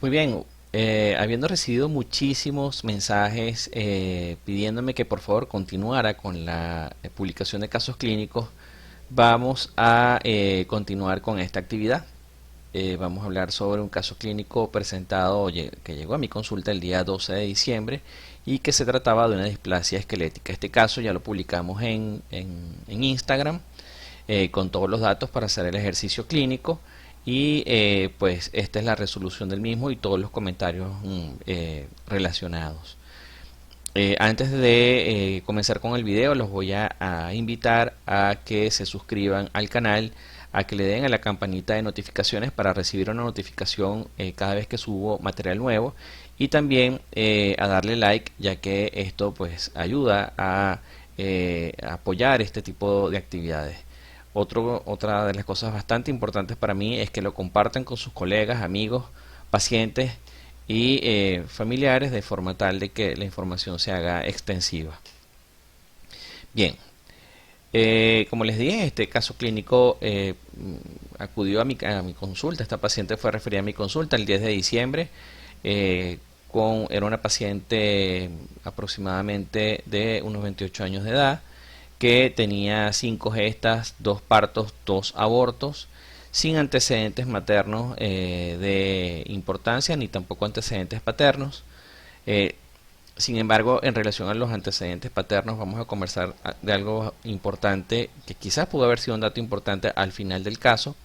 Muy bien, habiendo recibido muchísimos mensajes pidiéndome que por favor continuara con la publicación de casos clínicos, vamos a continuar con esta actividad. Vamos a hablar sobre un caso clínico presentado que llegó a mi consulta el día 12 de diciembre y que se trataba de una displasia esquelética. Este caso ya lo publicamos en Instagram con todos los datos para hacer el ejercicio clínico y pues esta es la resolución del mismo y todos los comentarios relacionados. Antes de comenzar con el video, los voy a invitar a que se suscriban al canal, a que le den a la campanita de notificaciones para recibir una notificación cada vez que subo material nuevo, y también a darle like, ya que esto pues ayuda a apoyar este tipo de actividades. Otra de las cosas bastante importantes para mí es que lo compartan con sus colegas, amigos, pacientes y familiares, de forma tal de que la información se haga extensiva. Bien, como les dije, este caso clínico acudió a mi consulta. Esta paciente fue referida a mi consulta el 10 de diciembre. Era una paciente aproximadamente de unos 28 años de edad, que tenía 5 gestas, 2 partos, 2 abortos, sin antecedentes maternos de importancia, ni tampoco antecedentes paternos. Sin embargo, en relación a los antecedentes paternos, vamos a conversar de algo importante que quizás pudo haber sido un dato importante al final del caso.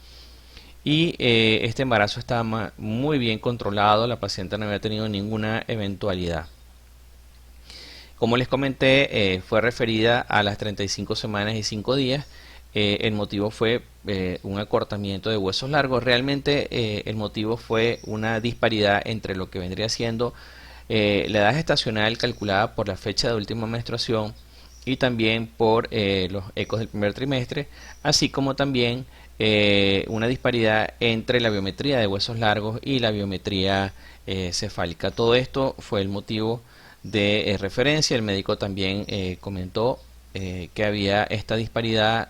Y este embarazo estaba muy bien controlado, la paciente no había tenido ninguna eventualidad. Como les comenté, fue referida a las 35 semanas y 5 días. El motivo fue un acortamiento de huesos largos. Realmente el motivo fue una disparidad entre lo que vendría siendo la edad gestacional calculada por la fecha de última menstruación y también por los ecos del primer trimestre, así como también una disparidad entre la biometría de huesos largos y la biometría cefálica. Todo esto fue el motivo de referencia. El médico también comentó que había esta disparidad,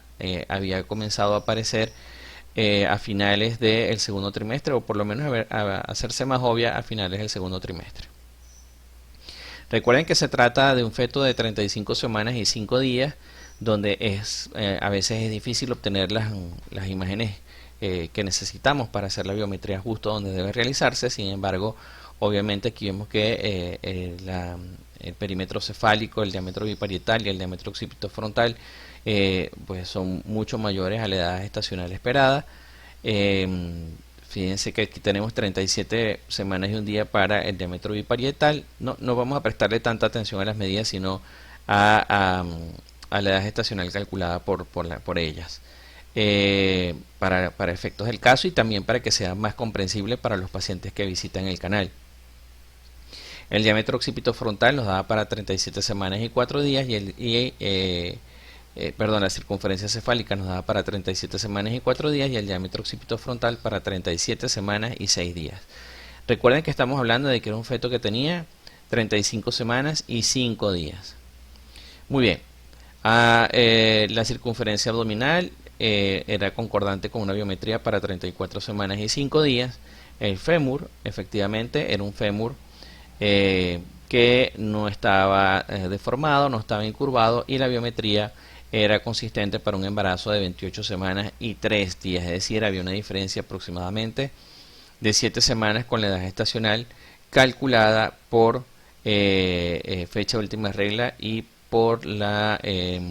había comenzado a aparecer a finales del segundo trimestre, o por lo menos a hacerse más obvia a finales del segundo trimestre. Recuerden que se trata de un feto de 35 semanas y 5 días, donde a veces es difícil obtener las imágenes que necesitamos para hacer la biometría justo donde debe realizarse. Sin embargo, obviamente aquí vemos que el perímetro cefálico, el diámetro biparietal y el diámetro occipitofrontal pues son mucho mayores a la edad gestacional esperada. Fíjense que aquí tenemos 37 semanas y un día para el diámetro biparietal. No vamos a prestarle tanta atención a las medidas, sino a la edad gestacional calculada por ellas. Para efectos del caso y también para que sea más comprensible para los pacientes que visitan el canal. El diámetro occipitofrontal nos da para 37 semanas y 4 días la circunferencia cefálica nos da para 37 semanas y 4 días y el diámetro occipitofrontal para 37 semanas y 6 días. Recuerden que estamos hablando de que era un feto que tenía 35 semanas y 5 días. Muy bien. La circunferencia abdominal era concordante con una biometría para 34 semanas y 5 días. El fémur, efectivamente, era un fémur que no estaba deformado, no estaba incurvado, y la biometría era consistente para un embarazo de 28 semanas y 3 días, es decir, había una diferencia aproximadamente de 7 semanas con la edad gestacional calculada por fecha de última regla y por el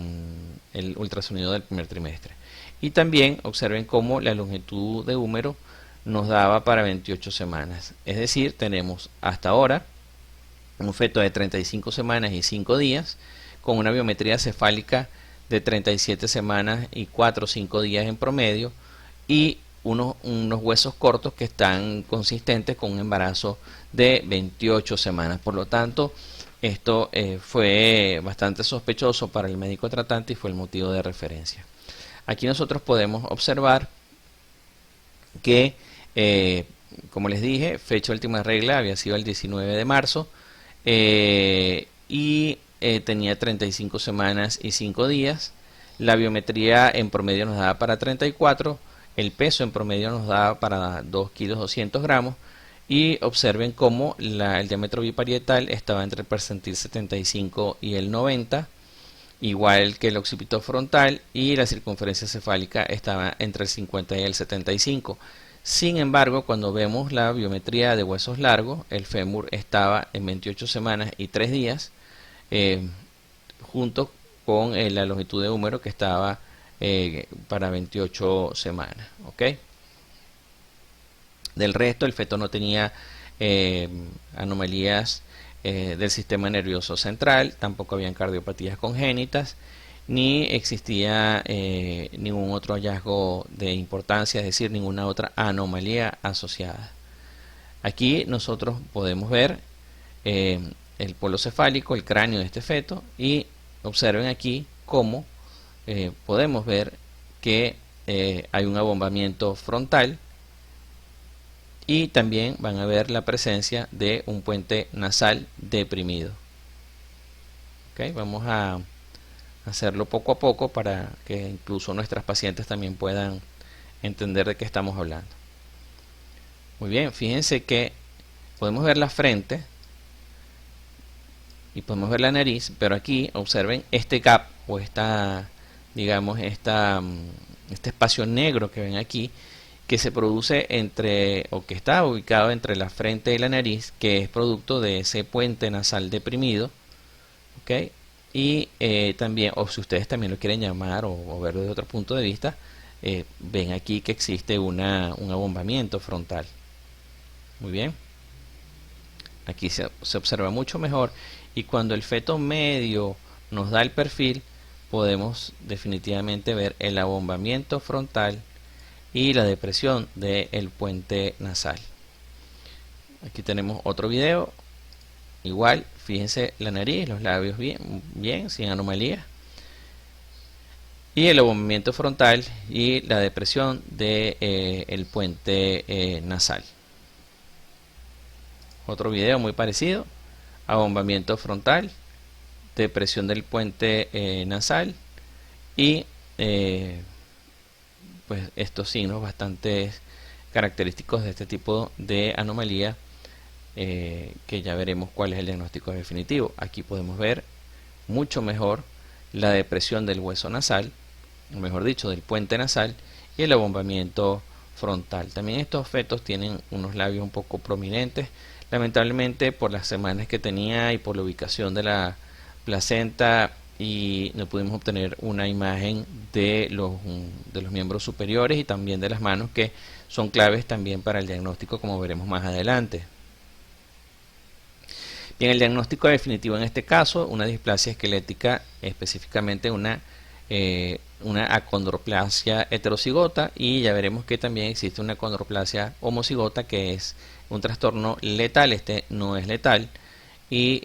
ultrasonido del primer trimestre. Y también observen cómo la longitud de húmero nos daba para 28 semanas, es decir, tenemos hasta ahora un feto de 35 semanas y 5 días con una biometría cefálica de 37 semanas y 4 o 5 días en promedio, y unos huesos cortos que están consistentes con un embarazo de 28 semanas. Por lo tanto, esto fue bastante sospechoso para el médico tratante y fue el motivo de referencia. Aquí nosotros podemos observar que, como les dije, fecha última regla había sido el 19 de marzo y tenía 35 semanas y 5 días. La biometría en promedio nos daba para 34, el peso en promedio nos daba para 2 kilos 200 gramos, y observen cómo el diámetro biparietal estaba entre el percentil 75 y el 90, igual que el occipito frontal, y la circunferencia cefálica estaba entre el 50 y el 75. Sin embargo, cuando vemos la biometría de huesos largos, el fémur estaba en 28 semanas y 3 días, junto con la longitud de húmero que estaba para 28 semanas. ¿Ok? Del resto, el feto no tenía anomalías del sistema nervioso central, tampoco habían cardiopatías congénitas, ni existía ningún otro hallazgo de importancia, es decir, ninguna otra anomalía asociada. Aquí nosotros podemos ver el polo cefálico, el cráneo de este feto, y observen aquí cómo podemos ver que hay un abombamiento frontal, y también van a ver la presencia de un puente nasal deprimido. ¿Okay? Vamos a hacerlo poco a poco para que incluso nuestras pacientes también puedan entender de qué estamos hablando. Muy bien, fíjense que podemos ver la frente y podemos ver la nariz, pero aquí observen este gap o digamos, este espacio negro que ven aquí, que se produce o que está ubicado entre la frente y la nariz, que es producto de ese puente nasal deprimido. ¿Okay? Y también, o si ustedes también lo quieren llamar o ver desde otro punto de vista, ven aquí que existe un abombamiento frontal. Muy bien. Aquí se observa mucho mejor, y cuando el feto medio nos da el perfil, podemos definitivamente ver el abombamiento frontal y la depresión del puente nasal. Aquí tenemos otro video. Igual, fíjense la nariz, los labios bien, sin anomalías. Y el abombamiento frontal y la depresión del puente nasal. Otro video muy parecido. Abombamiento frontal, depresión del puente nasal y pues estos signos bastante característicos de este tipo de anomalía, que ya veremos cuál es el diagnóstico definitivo. Aquí podemos ver mucho mejor la depresión del hueso nasal, mejor dicho, del puente nasal, y el abombamiento frontal. También estos fetos tienen unos labios un poco prominentes, lamentablemente por las semanas que tenía y por la ubicación de la placenta, y no pudimos obtener una imagen de los miembros superiores y también de las manos, que son claves también para el diagnóstico, como veremos más adelante. Bien, el diagnóstico definitivo en este caso, una displasia esquelética, específicamente una acondroplasia heterocigota, y ya veremos que también existe una acondroplasia homocigota, que es un trastorno letal. Este no es letal, y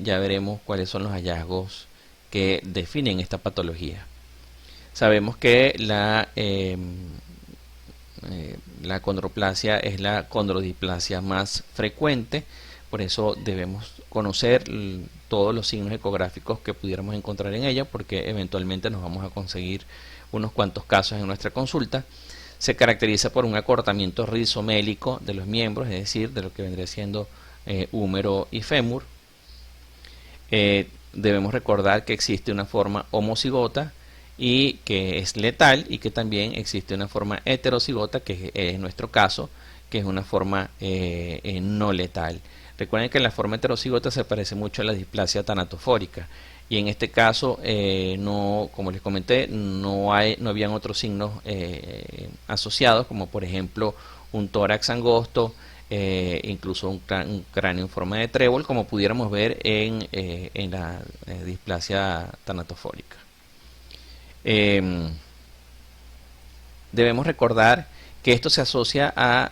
ya veremos cuáles son los hallazgos que definen esta patología. Sabemos que la acondroplasia es la condrodisplasia más frecuente, por eso debemos conocer todos los signos ecográficos que pudiéramos encontrar en ella, porque eventualmente nos vamos a conseguir unos cuantos casos en nuestra consulta. Se caracteriza por un acortamiento rizomélico de los miembros, es decir, de lo que vendría siendo húmero y fémur. Debemos recordar que existe una forma homocigota y que es letal, y que también existe una forma heterocigota, que es nuestro caso, que es una forma no letal. Recuerden que la forma heterocigota se parece mucho a la displasia tanatofórica, y en este caso, no, como les comenté, no habían otros signos asociados, como por ejemplo un tórax angosto, incluso un cráneo en forma de trébol, como pudiéramos ver en la displasia tanatofórica. Debemos recordar que esto se asocia a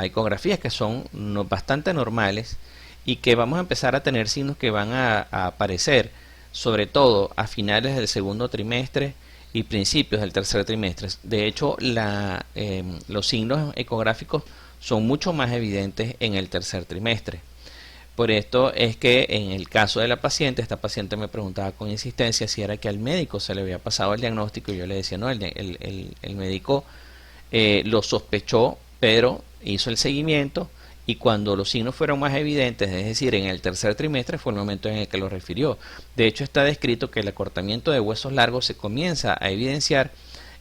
ecografías que son bastante normales, y que vamos a empezar a tener signos que van a aparecer sobre todo a finales del segundo trimestre y principios del tercer trimestre. De hecho, los signos ecográficos son mucho más evidentes en el tercer trimestre. Por esto es que en el caso de la paciente, esta paciente me preguntaba con insistencia si era que al médico se le había pasado el diagnóstico, y yo le decía no, el médico lo sospechó, pero hizo el seguimiento y cuando los signos fueron más evidentes, es decir, en el tercer trimestre, fue el momento en el que lo refirió. De hecho, está descrito que el acortamiento de huesos largos se comienza a evidenciar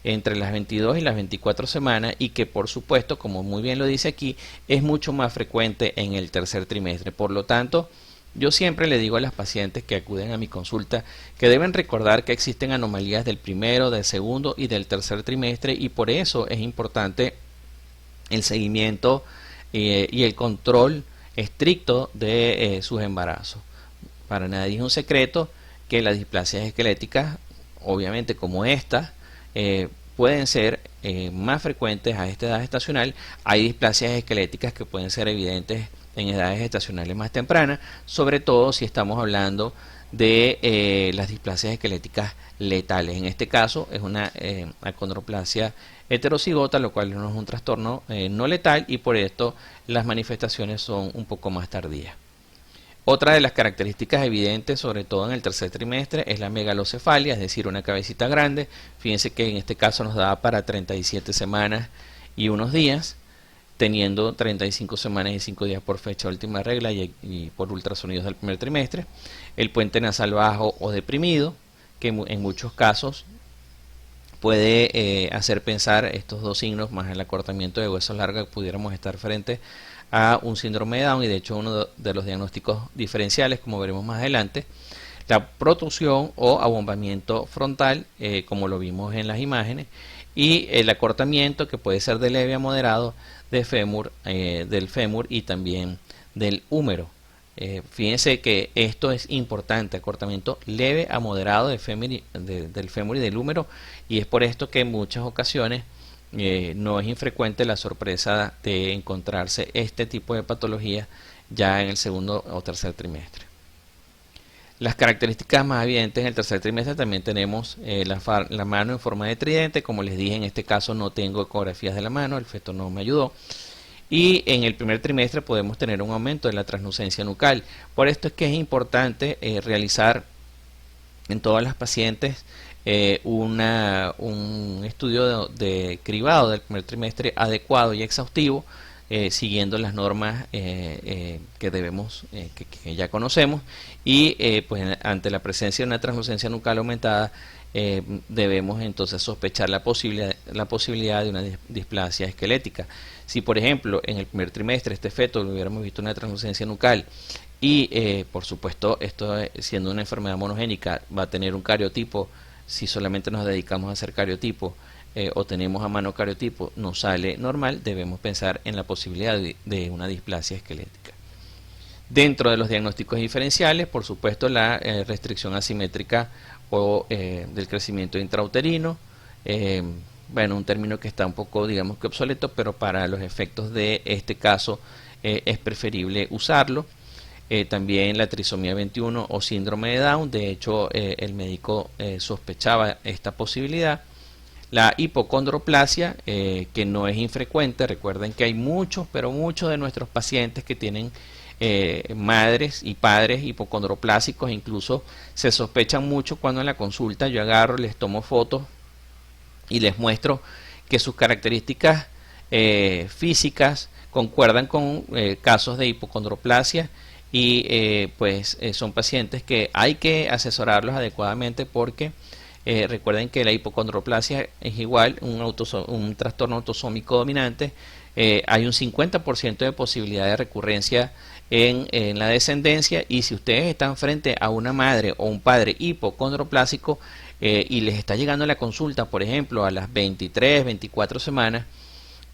entre las 22 y las 24 semanas y que por supuesto, como muy bien lo dice aquí, es mucho más frecuente en el tercer trimestre. Por lo tanto, yo siempre le digo a las pacientes que acuden a mi consulta que deben recordar que existen anomalías del primero, del segundo y del tercer trimestre y por eso es importante el seguimiento y el control estricto de sus embarazos. Para nadie es un secreto que las displasias esqueléticas, obviamente como esta, pueden ser más frecuentes a esta edad gestacional. Hay displasias esqueléticas que pueden ser evidentes en edades gestacionales más tempranas, sobre todo si estamos hablando de las displasias esqueléticas letales. En este caso es una acondroplasia heterocigota, lo cual no es un trastorno no letal y por esto las manifestaciones son un poco más tardías. Otra de las características evidentes, sobre todo en el tercer trimestre, es la megalocefalia, es decir, una cabecita grande. Fíjense que en este caso nos da para 37 semanas y unos días, teniendo 35 semanas y 5 días por fecha de última regla y por ultrasonidos del primer trimestre. El puente nasal bajo o deprimido, que en muchos casos puede hacer pensar estos dos signos más el acortamiento de huesos largos que pudiéramos estar frente a un síndrome de Down y de hecho uno de los diagnósticos diferenciales, como veremos más adelante. La protrusión o abombamiento frontal, como lo vimos en las imágenes, y el acortamiento que puede ser de leve a moderado de fémur, del fémur y también del húmero. Fíjense que esto es importante, acortamiento leve a moderado del fémur y del húmero, y es por esto que en muchas ocasiones no es infrecuente la sorpresa de encontrarse este tipo de patología ya en el segundo o tercer trimestre. Las características más evidentes en el tercer trimestre también tenemos la mano en forma de tridente. Como les dije, en este caso no tengo ecografías de la mano, el feto no me ayudó. Y en el primer trimestre podemos tener un aumento de la translucencia nucal. Por esto es que es importante realizar en todas las pacientes un estudio de cribado del primer trimestre adecuado y exhaustivo, siguiendo las normas que debemos que ya conocemos y pues ante la presencia de una translucencia nucal aumentada debemos entonces sospechar la posibilidad de una displasia esquelética. Si por ejemplo en el primer trimestre este feto lo hubiéramos visto una translucencia nucal y por supuesto esto siendo una enfermedad monogénica va a tener un cariotipo, si solamente nos dedicamos a hacer cariotipo o tenemos a mano cariotipo nos sale normal, debemos pensar en la posibilidad de una displasia esquelética. Dentro de los diagnósticos diferenciales, por supuesto, la restricción asimétrica o del crecimiento intrauterino, bueno, un término que está un poco, digamos que obsoleto, pero para los efectos de este caso es preferible usarlo. También la trisomía 21 o síndrome de Down, de hecho el médico sospechaba esta posibilidad. La hipocondroplasia, que no es infrecuente, recuerden que hay muchos, pero muchos de nuestros pacientes que tienen madres y padres hipocondroplásicos, incluso se sospechan mucho cuando en la consulta yo agarro, les tomo fotos y les muestro que sus características físicas concuerdan con casos de hipocondroplasia y son pacientes que hay que asesorarlos adecuadamente porque recuerden que la hipocondroplasia es igual un trastorno autosómico dominante. Hay un 50% de posibilidad de recurrencia en la descendencia y si ustedes están frente a una madre o un padre hipocondroplásico y les está llegando la consulta, por ejemplo, a las 23, 24 semanas,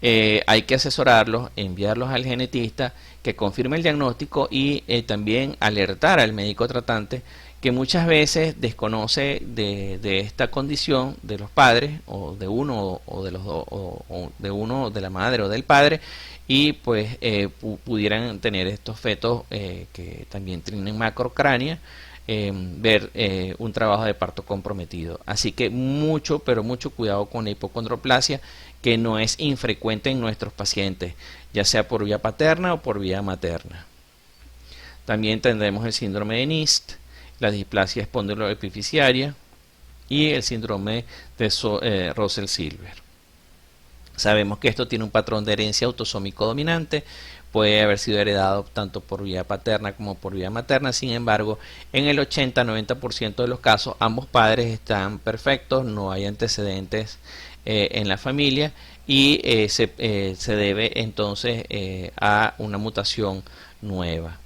hay que asesorarlos, enviarlos al genetista que confirme el diagnóstico y también alertar al médico tratante que muchas veces desconoce de esta condición de los padres o de uno o de los dos o de uno de la madre o del padre y pues pudieran tener estos fetos que también tienen macrocránea, ver un trabajo de parto comprometido. Así que mucho, pero mucho cuidado con la hipocondroplasia, que no es infrecuente en nuestros pacientes, ya sea por vía paterna o por vía materna. También tendremos el síndrome de Nist, la displasia espondiloepificiaria y el síndrome de Russell-Silver. Sabemos que esto tiene un patrón de herencia autosómico dominante, puede haber sido heredado tanto por vía paterna como por vía materna. Sin embargo, en el 80-90% de los casos ambos padres están perfectos, no hay antecedentes en la familia y se debe entonces a una mutación nueva.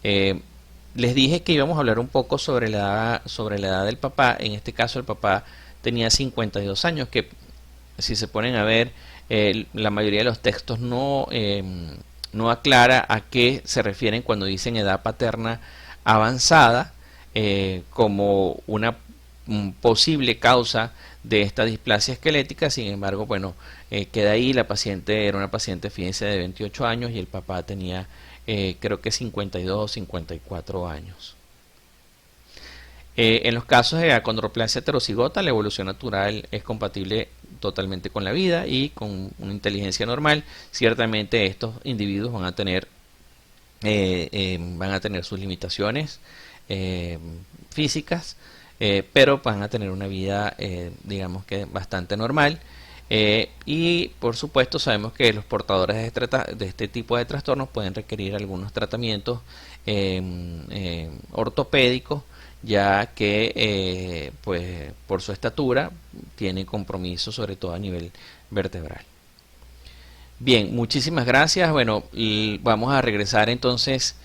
Les dije que íbamos a hablar un poco sobre la edad del papá. En este caso el papá tenía 52 años, que si se ponen a ver, la mayoría de los textos no aclara a qué se refieren cuando dicen edad paterna avanzada como una posible causa de esta displasia esquelética. Sin embargo, bueno, queda ahí. La paciente era una paciente, fíjense, de 28 años y el papá tenía creo que 52 o 54 años. En los casos de acondroplasia heterocigota, la evolución natural es compatible totalmente con la vida y con una inteligencia normal. Ciertamente estos individuos van a tener sus limitaciones físicas, pero van a tener una vida digamos que bastante normal. Y por supuesto sabemos que los portadores de este tipo de trastornos pueden requerir algunos tratamientos ortopédicos, ya que pues por su estatura tiene compromiso sobre todo a nivel vertebral. Bien, muchísimas gracias. Bueno, y vamos a regresar entonces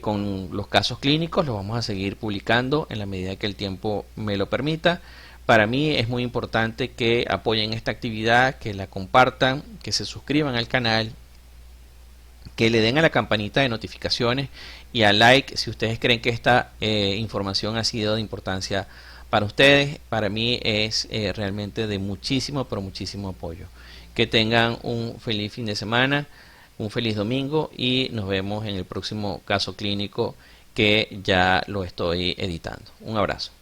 con los casos clínicos. Los vamos a seguir publicando en la medida que el tiempo me lo permita. Para mí es muy importante que apoyen esta actividad, que la compartan, que se suscriban al canal, que le den a la campanita de notificaciones y a like si ustedes creen que esta información ha sido de importancia para ustedes. Para mí es realmente de muchísimo, pero muchísimo apoyo. Que tengan un feliz fin de semana, un feliz domingo y nos vemos en el próximo caso clínico que ya lo estoy editando. Un abrazo.